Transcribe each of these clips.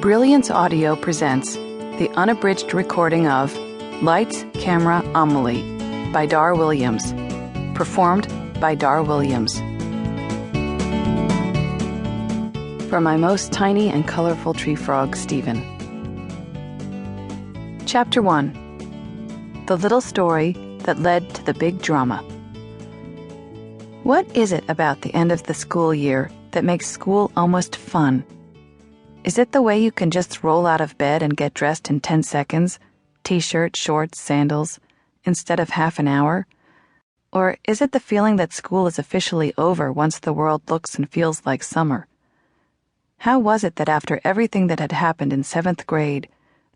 Brilliance Audio presents the unabridged recording of Lights, Camera, Amalee by Dar Williams, performed by Dar Williams. For my most tiny and colorful tree frog, Stephen. Chapter 1. The Little Story That Led to the Big Drama. What is it about the end of the school year that makes school almost fun? Is it the way you can just roll out of bed and get dressed in 10 seconds, t-shirt, shorts, sandals, instead of half an hour? Or is it the feeling that school is officially over once the world looks and feels like summer? How was it that after everything that had happened in 7th grade,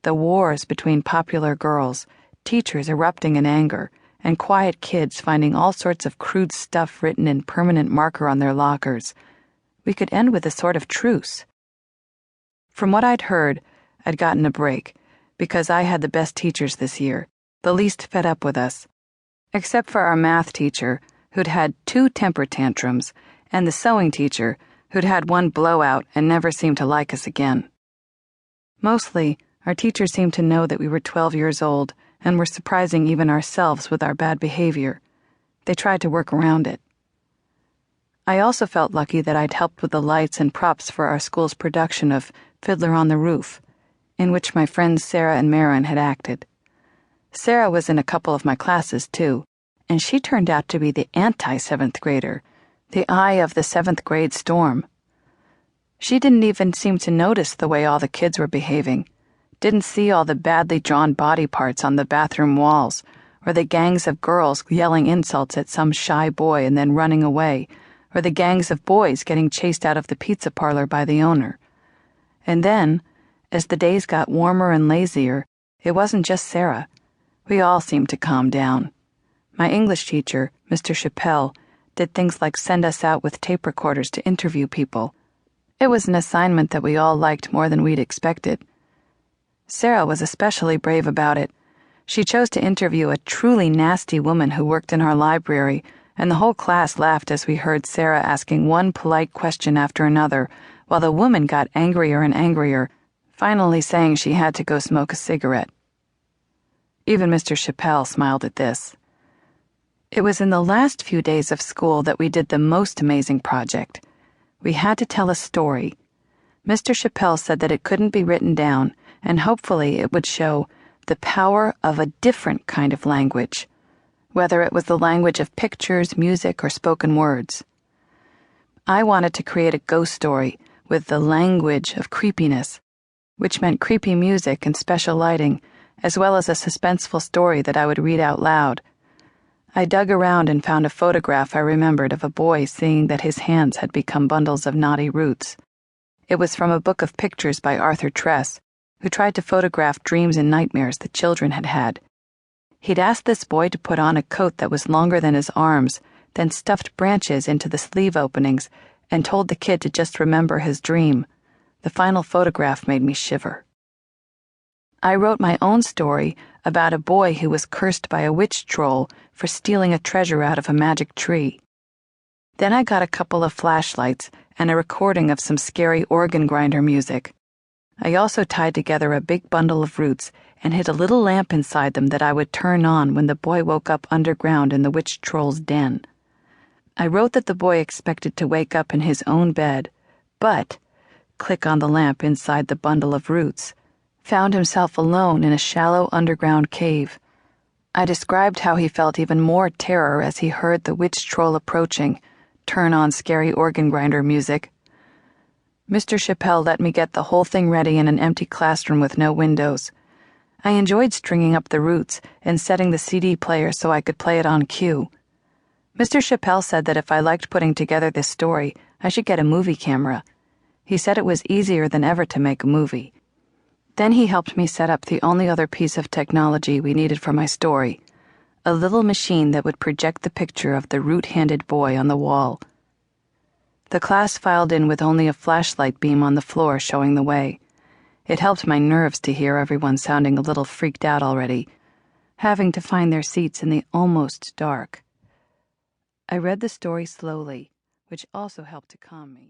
the wars between popular girls, teachers erupting in anger, and quiet kids finding all sorts of crude stuff written in permanent marker on their lockers, we could end with a sort of truce? From what I'd heard, I'd gotten a break, because I had the best teachers this year, the least fed up with us, except for our math teacher, who'd had 2 temper tantrums, and the sewing teacher, who'd had 1 blowout and never seemed to like us again. Mostly, our teachers seemed to know that we were 12 years old and were surprising even ourselves with our bad behavior. They tried to work around it. I also felt lucky that I'd helped with the lights and props for our school's production of Fiddler on the Roof, in which my friends Sarah and Marin had acted. Sarah was in a couple of my classes, too, and she turned out to be the anti-7th grader, the eye of the 7th grade storm. She didn't even seem to notice the way all the kids were behaving, didn't see all the badly drawn body parts on the bathroom walls, or the gangs of girls yelling insults at some shy boy and then running away, or the gangs of boys getting chased out of the pizza parlor by the owner. And then, as the days got warmer and lazier, it wasn't just Sarah. We all seemed to calm down. My English teacher, Mr. Chappelle, did things like send us out with tape recorders to interview people. It was an assignment that we all liked more than we'd expected. Sarah was especially brave about it. She chose to interview a truly nasty woman who worked in our library, and the whole class laughed as we heard Sarah asking one polite question after another, while the woman got angrier and angrier, finally saying she had to go smoke a cigarette. Even Mr. Chappelle smiled at this. It was in the last few days of school that we did the most amazing project. We had to tell a story. Mr. Chappelle said that it couldn't be written down, and hopefully it would show the power of a different kind of language, whether it was the language of pictures, music, or spoken words. I wanted to create a ghost story with the language of creepiness, which meant creepy music and special lighting, as well as a suspenseful story that I would read out loud. I dug around and found a photograph I remembered of a boy seeing that his hands had become bundles of knotty roots. It was from a book of pictures by Arthur Tress, who tried to photograph dreams and nightmares that children had had. He'd asked this boy to put on a coat that was longer than his arms, then stuffed branches into the sleeve openings, and told the kid to just remember his dream. The final photograph made me shiver. I wrote my own story about a boy who was cursed by a witch troll for stealing a treasure out of a magic tree. Then I got a couple of flashlights and a recording of some scary organ grinder music. I also tied together a big bundle of roots and hid a little lamp inside them that I would turn on when the boy woke up underground in the witch troll's den. I wrote that the boy expected to wake up in his own bed, but, click on the lamp inside the bundle of roots, found himself alone in a shallow underground cave. I described how he felt even more terror as he heard the witch troll approaching, turn on scary organ grinder music. Mr. Chappelle let me get the whole thing ready in an empty classroom with no windows. I enjoyed stringing up the roots and setting the CD player so I could play it on cue. Mr. Chappelle said that if I liked putting together this story, I should get a movie camera. He said it was easier than ever to make a movie. Then he helped me set up the only other piece of technology we needed for my story, a little machine that would project the picture of the root-handed boy on the wall. The class filed in with only a flashlight beam on the floor showing the way. It helped my nerves to hear everyone sounding a little freaked out already, having to find their seats in the almost dark. I read the story slowly, which also helped to calm me.